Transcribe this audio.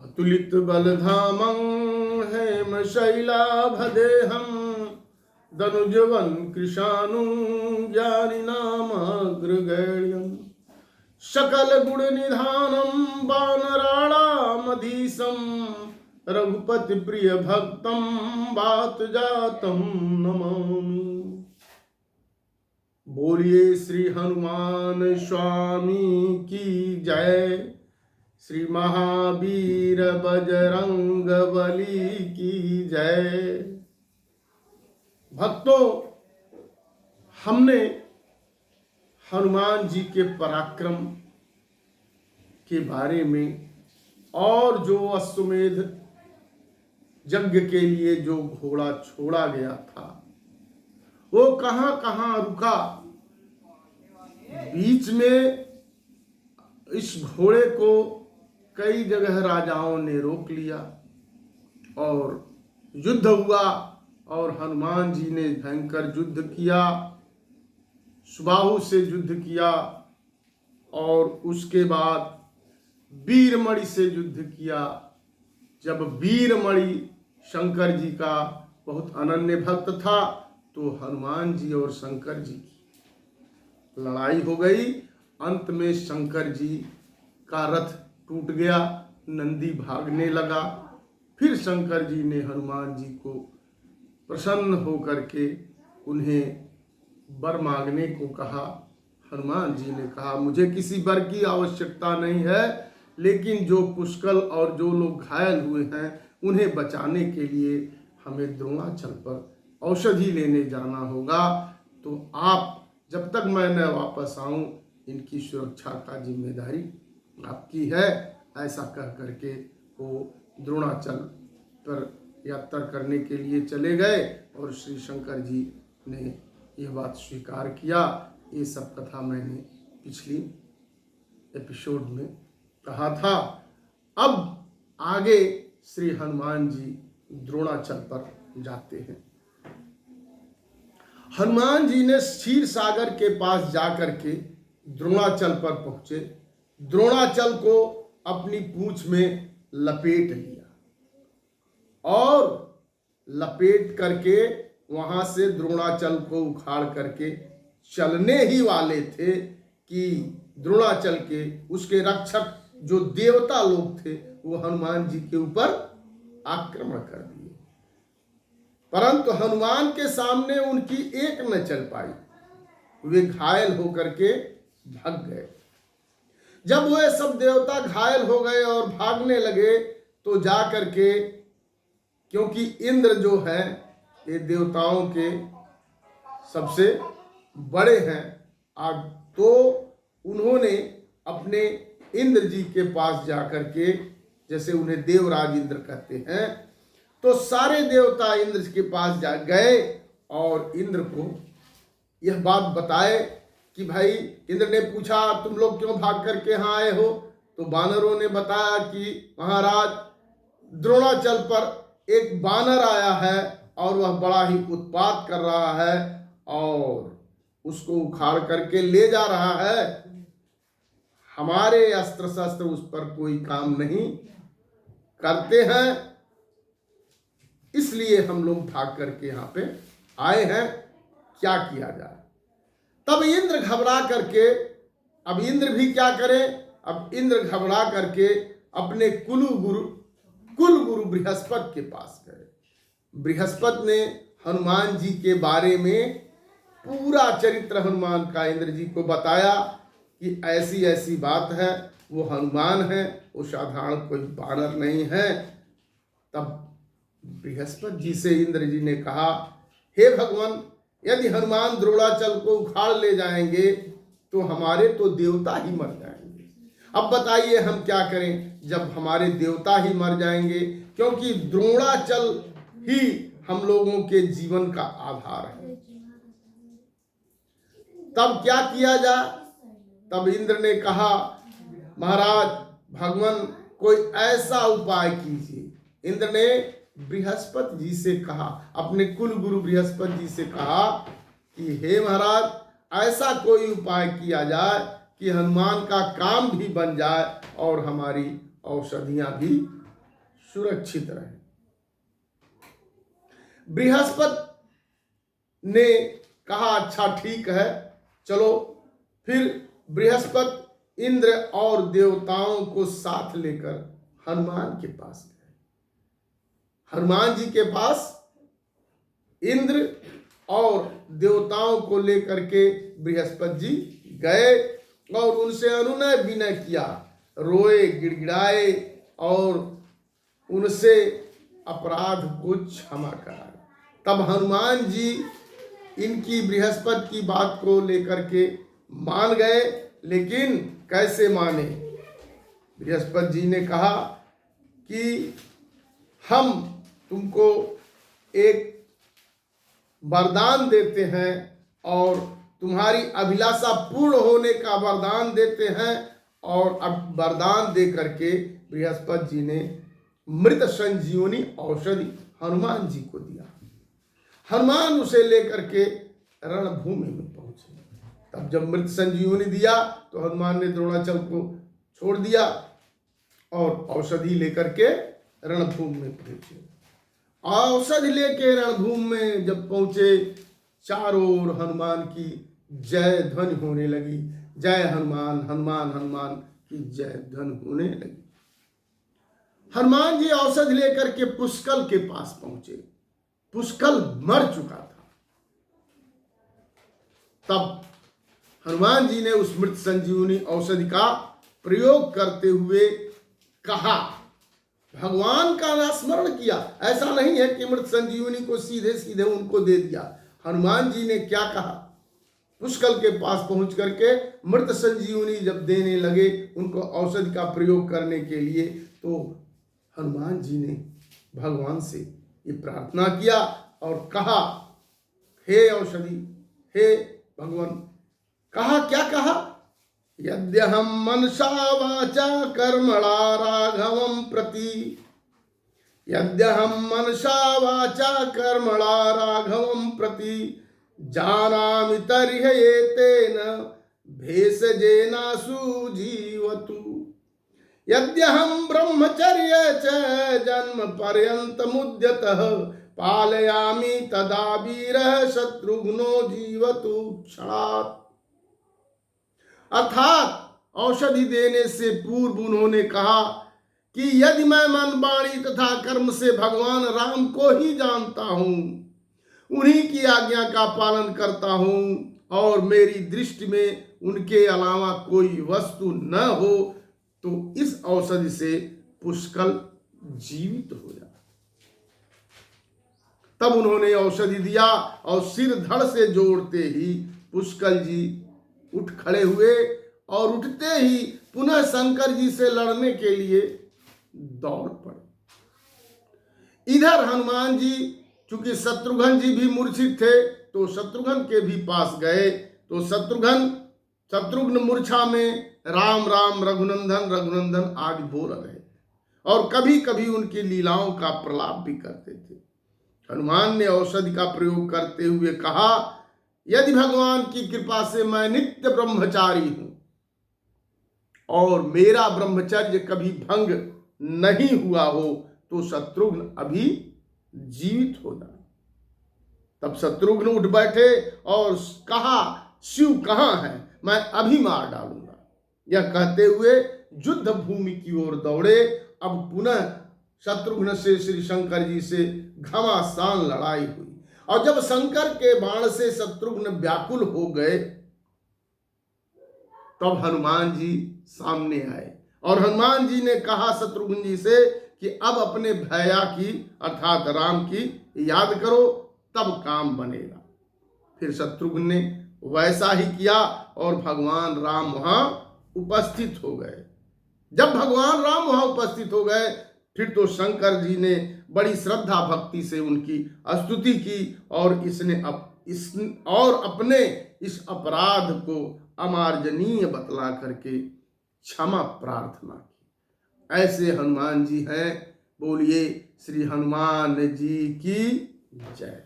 अतुलित बलधामं हेमशैलाभदेहं दनुजवन कृशानुं ज्ञानिनामग्रगण्यं सकल गुण निधानं वानराणामधीशं रघुपति प्रिय भक्तं वात जातं नमामि। बोलिए श्री हनुमान स्वामी की जय। श्री महावीर बजरंग बली की जय। भक्तों, हमने हनुमान जी के पराक्रम के बारे में और जो अश्वमेध यज्ञ के लिए जो घोड़ा छोड़ा गया था वो कहां कहां रुका, बीच में इस घोड़े को कई जगह राजाओं ने रोक लिया और युद्ध हुआ और हनुमान जी ने भयंकर युद्ध किया, सुबाहु से युद्ध किया और उसके बाद वीरमणि से युद्ध किया। जब वीरमणि शंकर जी का बहुत अनन्य भक्त था तो हनुमान जी और शंकर जी की लड़ाई हो गई। अंत में शंकर जी का रथ टूट गया, नंदी भागने लगा। फिर शंकर जी ने हनुमान जी को प्रसन्न होकर के उन्हें वर मांगने को कहा। हनुमान जी ने कहा, मुझे किसी वर की आवश्यकता नहीं है, लेकिन जो पुष्कल और जो लोग घायल हुए हैं उन्हें बचाने के लिए हमें द्रोणाचल पर औषधि लेने जाना होगा, तो आप जब तक मैं न वापस आऊं इनकी सुरक्षा का जिम्मेदारी आपकी है। ऐसा कह करके वो द्रोणाचल पर यात्रा करने के लिए चले गए और श्री शंकर जी ने यह बात स्वीकार किया। ये सब कथा मैंने पिछली एपिसोड में कहा था। अब आगे श्री हनुमान जी द्रोणाचल पर जाते हैं। हनुमान जी ने क्षीर सागर के पास जाकर के द्रोणाचल पर पहुंचे, द्रोणाचल को अपनी पूंछ में लपेट लिया और लपेट करके वहां से द्रोणाचल को उखाड़ करके चलने ही वाले थे कि द्रोणाचल के उसके रक्षक जो देवता लोग थे वो हनुमान जी के ऊपर आक्रमण कर दिए, परंतु हनुमान के सामने उनकी एक न चल पाई। वे घायल होकर के भाग गए। जब वे सब देवता घायल हो गए और भागने लगे तो जा करके, क्योंकि इंद्र जो है ये देवताओं के सबसे बड़े हैं, तो उन्होंने अपने इंद्र जी के पास जाकर के, जैसे उन्हें देवराज इंद्र कहते हैं, तो सारे देवता इंद्र के पास जा गए और इंद्र को यह बात बताए कि भाई, इंद्र ने पूछा तुम लोग क्यों भाग करके यहाँ आए हो, तो बानरों ने बताया कि महाराज द्रोणाचल पर एक बानर आया है और वह बड़ा ही उत्पात कर रहा है और उसको उखाड़ करके ले जा रहा है। हमारे अस्त्र शस्त्र उस पर कोई काम नहीं करते हैं, इसलिए हम लोग भाग करके यहाँ पे आए हैं, क्या किया जाए। तब इंद्र घबरा करके, अब इंद्र भी क्या करें, अब इंद्र घबरा करके अपने कुल गुरु बृहस्पति के पास गए। बृहस्पति ने हनुमान जी के बारे में पूरा चरित्र हनुमान का इंद्र जी को बताया कि ऐसी ऐसी बात है, वो हनुमान है, वो साधारण कोई बानर नहीं है। तब बृहस्पति जी से इंद्र जी ने कहा, हे भगवान, यदि हनुमान द्रोणाचल को उखाड़ ले जाएंगे तो हमारे तो देवता ही मर जाएंगे। अब बताइए हम क्या करें जब हमारे देवता ही मर जाएंगे, क्योंकि द्रोणाचल ही हम लोगों के जीवन का आधार है। तब क्या किया जाए। तब इंद्र ने कहा, महाराज भगवान कोई ऐसा उपाय कीजिए। इंद्र ने बृहस्पति जी से कहा, अपने कुल गुरु बृहस्पति जी से कहा कि हे महाराज, ऐसा कोई उपाय किया जाए कि हनुमान का काम भी बन जाए और हमारी औषधियां भी सुरक्षित रहे। बृहस्पति ने कहा अच्छा ठीक है, चलो। फिर बृहस्पति इंद्र और देवताओं को साथ लेकर हनुमान के पास गए। हनुमान जी के पास इंद्र और देवताओं को लेकर के बृहस्पति जी गए और उनसे अनुनय विनय किया, रोए गिड़गिड़ाए और उनसे अपराध को क्षमा कराया। तब हनुमान जी इनकी बृहस्पति की बात को लेकर के मान गए। लेकिन कैसे माने? बृहस्पति जी ने कहा कि हम तुमको एक वरदान देते हैं और तुम्हारी अभिलाषा पूर्ण होने का वरदान देते हैं। और अब वरदान दे करके बृहस्पति जी ने मृत संजीवनी औषधि हनुमान जी को दिया। हनुमान उसे लेकर के रणभूमि में पहुंचे। तब जब मृत संजीवनी दिया तो हनुमान ने द्रोणाचल को छोड़ दिया और औषधि लेकर के रणभूमि में पहुंचे। औषधि लेके रणभूमि में जब पहुंचे, चारों ओर हनुमान की जय ध्वनि होने लगी। जय हनुमान, हनुमान हनुमान की जय ध्वनि होने लगी। हनुमान जी औषधि लेकर के पुष्कल के पास पहुंचे। पुष्कल मर चुका था। तब हनुमान जी ने उस मृत संजीवनी औषधि का प्रयोग करते हुए कहा, भगवान का नास्मरण किया। ऐसा नहीं है कि मृत संजीवनी को सीधे सीधे उनको दे दिया। हनुमान जी ने क्या कहा? पुष्कल के पास पहुंच करके मृत संजीवनी जब देने लगे उनको औषधि का प्रयोग करने के लिए, तो हनुमान जी ने भगवान से ये प्रार्थना किया और कहा, हे औषधि, हे भगवान। कहा, क्या कहा? यद्यहं मनसा वाचा कर्मणा राघवं प्रति, यद्यहं मनसा वाचा कर्मणा राघवं प्रति, जानामि तर्ह्येतेन भेषजेनासु जीवतु। यद्यहं ब्रह्मचर्य च जन्म पर्यन्तमुद्यतः, पालयामि तदा वीरः शत्रुघ्नो जीवतु क्षणात्। अर्थात औषधि देने से पूर्व उन्होंने कहा कि यदि मैं मन, वाणी तथा कर्म से भगवान राम को ही जानता हूं, उन्हीं की आज्ञा का पालन करता हूं और मेरी दृष्टि में उनके अलावा कोई वस्तु न हो, तो इस औषधि से पुष्कल जीवित हो जाए। तब उन्होंने औषधि दिया और सिर धड़ से जोड़ते ही पुष्कल जी उठ खड़े हुए और उठते ही पुनः शंकर जी से लड़ने के लिए दौड़ पड़े। इधर हनुमान जी, चूंकि शत्रुघ्न जी भी मूर्छित थे, तो शत्रुघ्न के भी पास गए। तो शत्रुघ्न मूर्छा में राम राम रघुनंदन रघुनंदन आदि बोल रहे और कभी कभी उनकी लीलाओं का प्रलाप भी करते थे। हनुमान ने औषधि का प्रयोग करते हुए कहा, यदि भगवान की कृपा से मैं नित्य ब्रह्मचारी हूं और मेरा ब्रह्मचर्य कभी भंग नहीं हुआ हो, तो शत्रुघ्न अभी जीवित हो जाए। तब शत्रुघ्न उठ बैठे और कहा, शिव कहां है? मैं अभी मार डालूंगा। यह कहते हुए युद्ध भूमि की ओर दौड़े। अब पुनः शत्रुघ्न से श्री शंकर जी से घमासान लड़ाई हुई और जब शंकर के बाण से शत्रुघ्न व्याकुल हो गए, तब हनुमान जी सामने आए और हनुमान जी ने कहा शत्रुघ्न जी से कि अब अपने भैया की अर्थात राम की याद करो, तब काम बनेगा। फिर शत्रुघ्न ने वैसा ही किया और भगवान राम वहां उपस्थित हो गए। जब भगवान राम वहां उपस्थित हो गए, फिर तो शंकर जी ने बड़ी श्रद्धा भक्ति से उनकी स्तुति की और अपने इस अपराध को अमार्जनीय बतला करके क्षमा प्रार्थना की। ऐसे हनुमान जी हैं। बोलिए श्री हनुमान जी की जय।